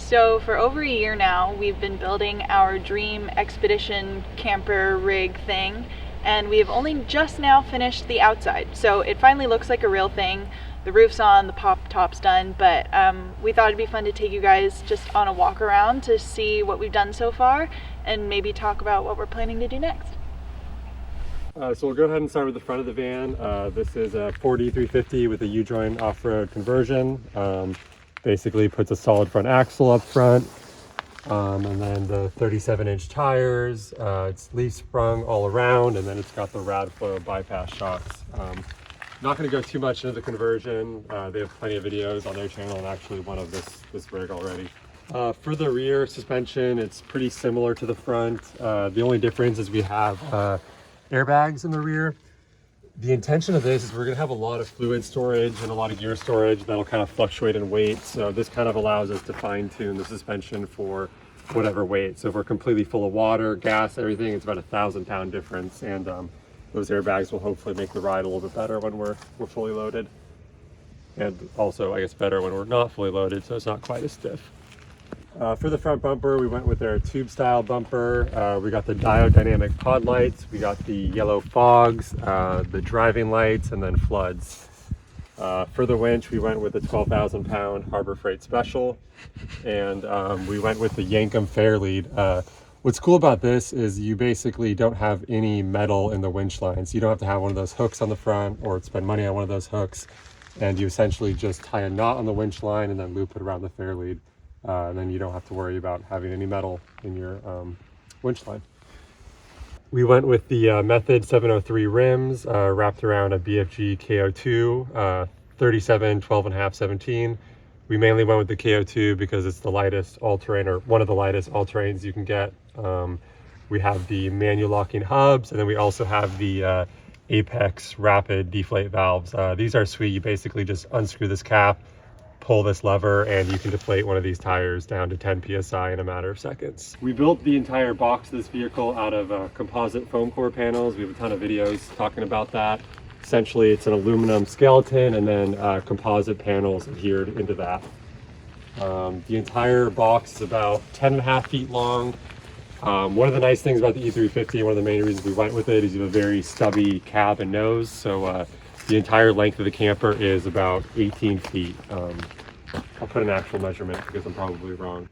So for over a year now, we've been building our dream expedition camper rig thing, and we have only just now finished the outside. So it finally looks like a real thing. The roof's on, the pop top's done, but we thought it'd be fun to take you guys just on a walk around to see what we've done so far and maybe talk about what we're planning to do next. So we'll go ahead and start with the front of the van. This is a 4D350 with a U-joint off-road conversion. Basically puts a solid front axle up front, and then the 37-inch tires. It's leaf sprung all around, and then it's got the Radflow bypass shocks. Not going to go too much into the conversion. They have plenty of videos on their channel, and actually one of this rig already. For the rear suspension, it's pretty similar to the front. The only difference is we have airbags in the rear. The intention of this is we're going to have a lot of fluid storage and a lot of gear storage that'll kind of fluctuate in weight. So this kind of allows us to fine tune the suspension for whatever weight. So if we're completely full of water, gas, everything, it's about 1,000-pound difference. And those airbags will hopefully make the ride a little bit better when we're fully loaded. And also, I guess, better when we're not fully loaded, so it's not quite as stiff. For the front bumper, we went with their tube style bumper. We got the diode dynamic pod lights, we got the yellow fogs, the driving lights, and then floods. For the winch, we went with the 12,000-pound Harbor Freight Special, and we went with the Yankum Fairlead. What's cool about this is you basically don't have any metal in the winch lines. You don't have to have one of those hooks on the front or spend money on one of those hooks, and you essentially just tie a knot on the winch line and then loop it around the Fairlead. And then you don't have to worry about having any metal in your winch line. We went with the Method 703 rims wrapped around a BFG KO2 37, 12.5, 17. We mainly went with the KO2 because it's the lightest all-terrain, or one of the lightest all-terrains you can get. We have the manual locking hubs, and then we also have the Apex rapid deflate valves. These are sweet. You basically just unscrew this cap, pull this lever, and you can deflate one of these tires down to 10 psi in a matter of seconds. We built the entire box of this vehicle out of composite foam core panels. We have a ton of videos talking about that. Essentially, it's an aluminum skeleton and then composite panels adhered into that. The entire box is about 10.5 feet long. One of the nice things about the E350, one of the main reasons we went with it, is you have a very stubby cab and nose. So the entire length of the camper is about 18 feet. I'll put an actual measurement because I'm probably wrong.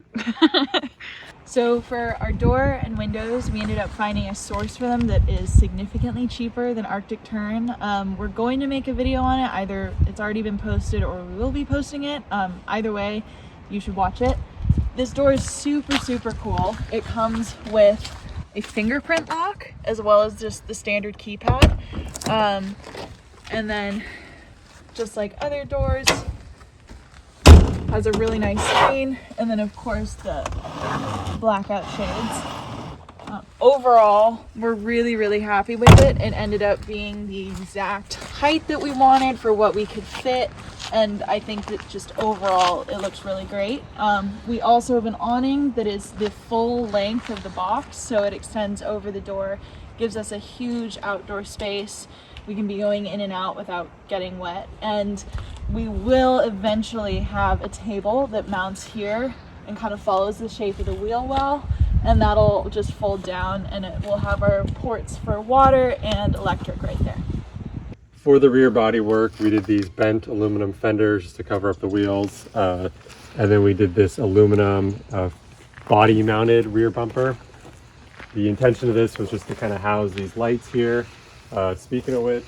So for our door and windows, we ended up finding a source for them that is significantly cheaper than Arctic Tern. We're going to make a video on it. Either it's already been posted or we will be posting it. Either way, you should watch it. This door is super cool. It comes with a fingerprint lock as well as just the standard keypad. And then, just like other doors, has a really nice screen, and then of course the blackout shades. Overall, we're really happy with it. It ended up being the exact height that we wanted for what we could fit, and I think that just overall it looks really great. We also have an awning that is the full length of the box, so it extends over the door, gives us a huge outdoor space. We can be going in and out without getting wet, and we will eventually have a table that mounts here and kind of follows the shape of the wheel well, and that'll just fold down, and it will have our ports for water and electric right there. For the rear body work, we did these bent aluminum fenders just to cover up the wheels, and then we did this aluminum body mounted rear bumper. The intention of this was just to kind of house these lights here. Speaking of which,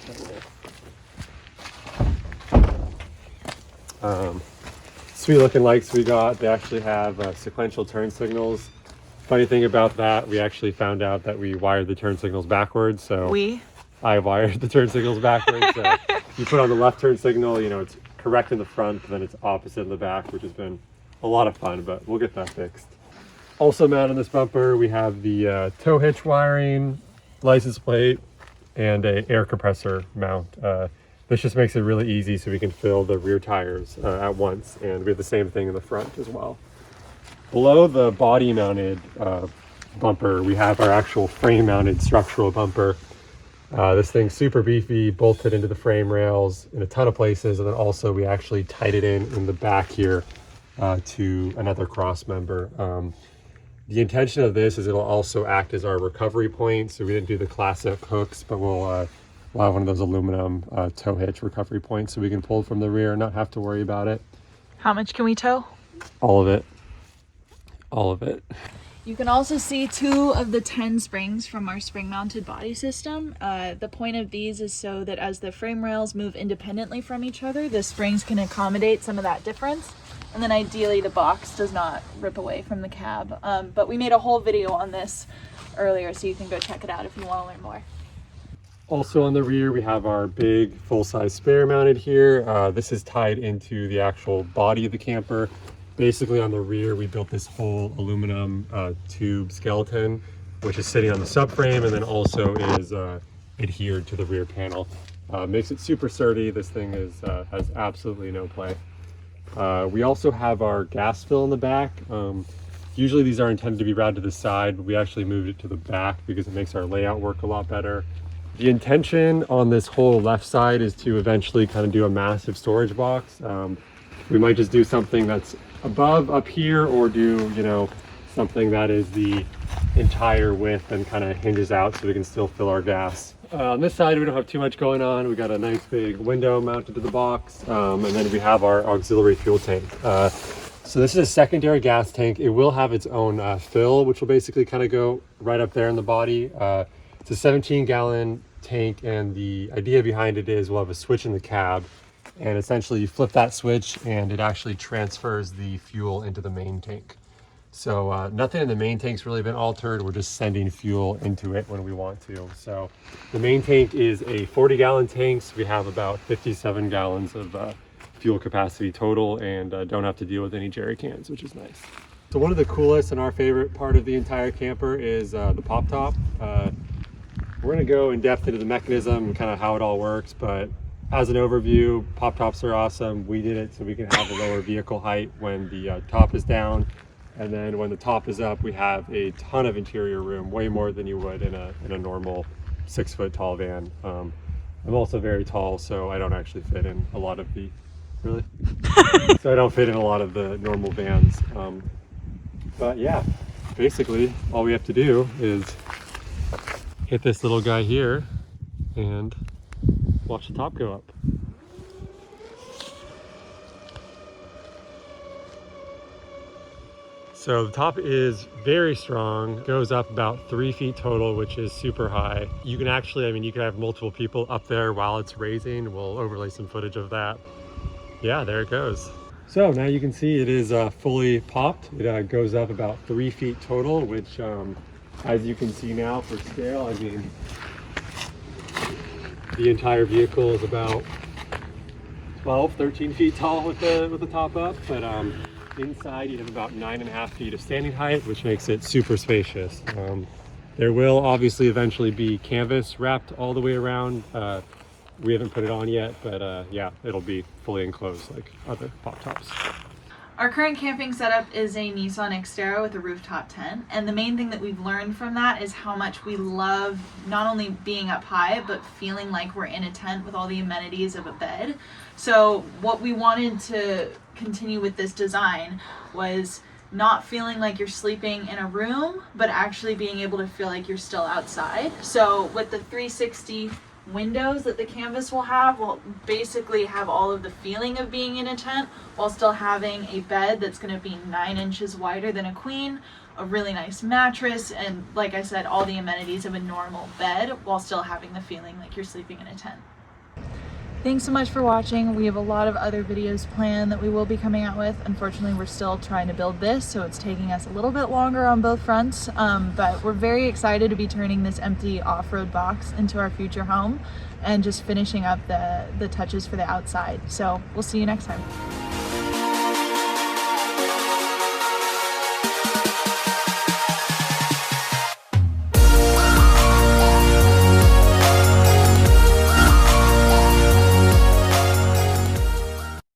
sweet looking lights we got. They actually have sequential turn signals. Funny thing about that, we actually found out that we wired the turn signals backwards. So I wired the turn signals backwards. So you put on the left turn signal, you know, it's correct in the front, but then it's opposite in the back, which has been a lot of fun, but we'll get that fixed. Also mounted on this bumper, we have the tow hitch wiring, license plate, and an air compressor mount. This just makes it really easy so we can fill the rear tires at once, and we have the same thing in the front as well. Below the body mounted bumper, we have our actual frame mounted structural bumper. This thing's super beefy, bolted into the frame rails in a ton of places, and then also we actually tied it in the back here to another cross member. The intention of this is it'll also act as our recovery point. So we didn't do the classic hooks, but we'll have one of those aluminum tow hitch recovery points so we can pull from the rear and not have to worry about it. How much can we tow? All of it. All of it. You can also see 2 of the 10 springs from our spring-mounted body system. The point of these is so that as the frame rails move independently from each other, the springs can accommodate some of that difference. And then ideally the box does not rip away from the cab. But we made a whole video on this earlier, so you can go check it out if you want to learn more. Also on the rear, we have our big full-size spare mounted here. This is tied into the actual body of the camper. Basically on the rear, we built this whole aluminum tube skeleton, which is sitting on the subframe and then also is adhered to the rear panel. Makes it super sturdy. This thing has absolutely no play. We also have our gas fill in the back. Usually these are intended to be routed to the side, but we actually moved it to the back because it makes our layout work a lot better. The intention on this whole left side is to eventually kind of do a massive storage box. We might just do something that's above up here, or do, you know, something that is the entire width and kind of hinges out so we can still fill our gas. On this side, we don't have too much going on. We got a nice big window mounted to the box, and then we have our auxiliary fuel tank. So this is a secondary gas tank. It will have its own fill, which will basically kind of go right up there in the body. It's a 17-gallon tank, and the idea behind it is we'll have a switch in the cab, and essentially you flip that switch and it actually transfers the fuel into the main tank. So nothing in the main tank's really been altered. We're just sending fuel into it when we want to. So the main tank is a 40-gallon tank. So we have about 57 gallons of fuel capacity total, and don't have to deal with any jerry cans, which is nice. So one of the coolest and our favorite part of the entire camper is the pop top. We're gonna go in depth into the mechanism and kind of how it all works, but as an overview, pop tops are awesome. We did it so we can have a lower vehicle height when the top is down. And then when the top is up, we have a ton of interior room, way more than you would in a normal 6-foot tall van. I'm also very tall, so I don't actually fit in a lot of the, really? So I don't fit in a lot of the normal vans. But yeah, basically all we have to do is hit this little guy here and watch the top go up. So the top is very strong, goes up about 3 feet total, which is super high. You can actually, I mean, you can have multiple people up there while it's raising. We'll overlay some footage of that. Yeah, there it goes. So now you can see it is fully popped. It goes up about 3 feet total, which as you can see now for scale, I mean, the entire vehicle is about 12, 13 feet tall with the top up, but inside you have about 9.5 feet of standing height, which makes it super spacious. There will obviously eventually be canvas wrapped all the way around. We haven't put it on yet, but yeah, it'll be fully enclosed like other pop tops. Our current camping setup is a Nissan Xterra with a rooftop tent, and the main thing that we've learned from that is how much we love not only being up high, but feeling like we're in a tent with all the amenities of a bed. So what we wanted to continue with this design was not feeling like you're sleeping in a room, but actually being able to feel like you're still outside. So with the 360 windows that the canvas will have, will basically have all of the feeling of being in a tent while still having a bed that's going to be 9 inches wider than a queen, a really nice mattress, and like I said, all the amenities of a normal bed while still having the feeling like you're sleeping in a tent. Thanks so much for watching. We have a lot of other videos planned that we will be coming out with. Unfortunately, we're still trying to build this, so it's taking us a little bit longer on both fronts, but we're very excited to be turning this empty off-road box into our future home and just finishing up the touches for the outside. So we'll see you next time.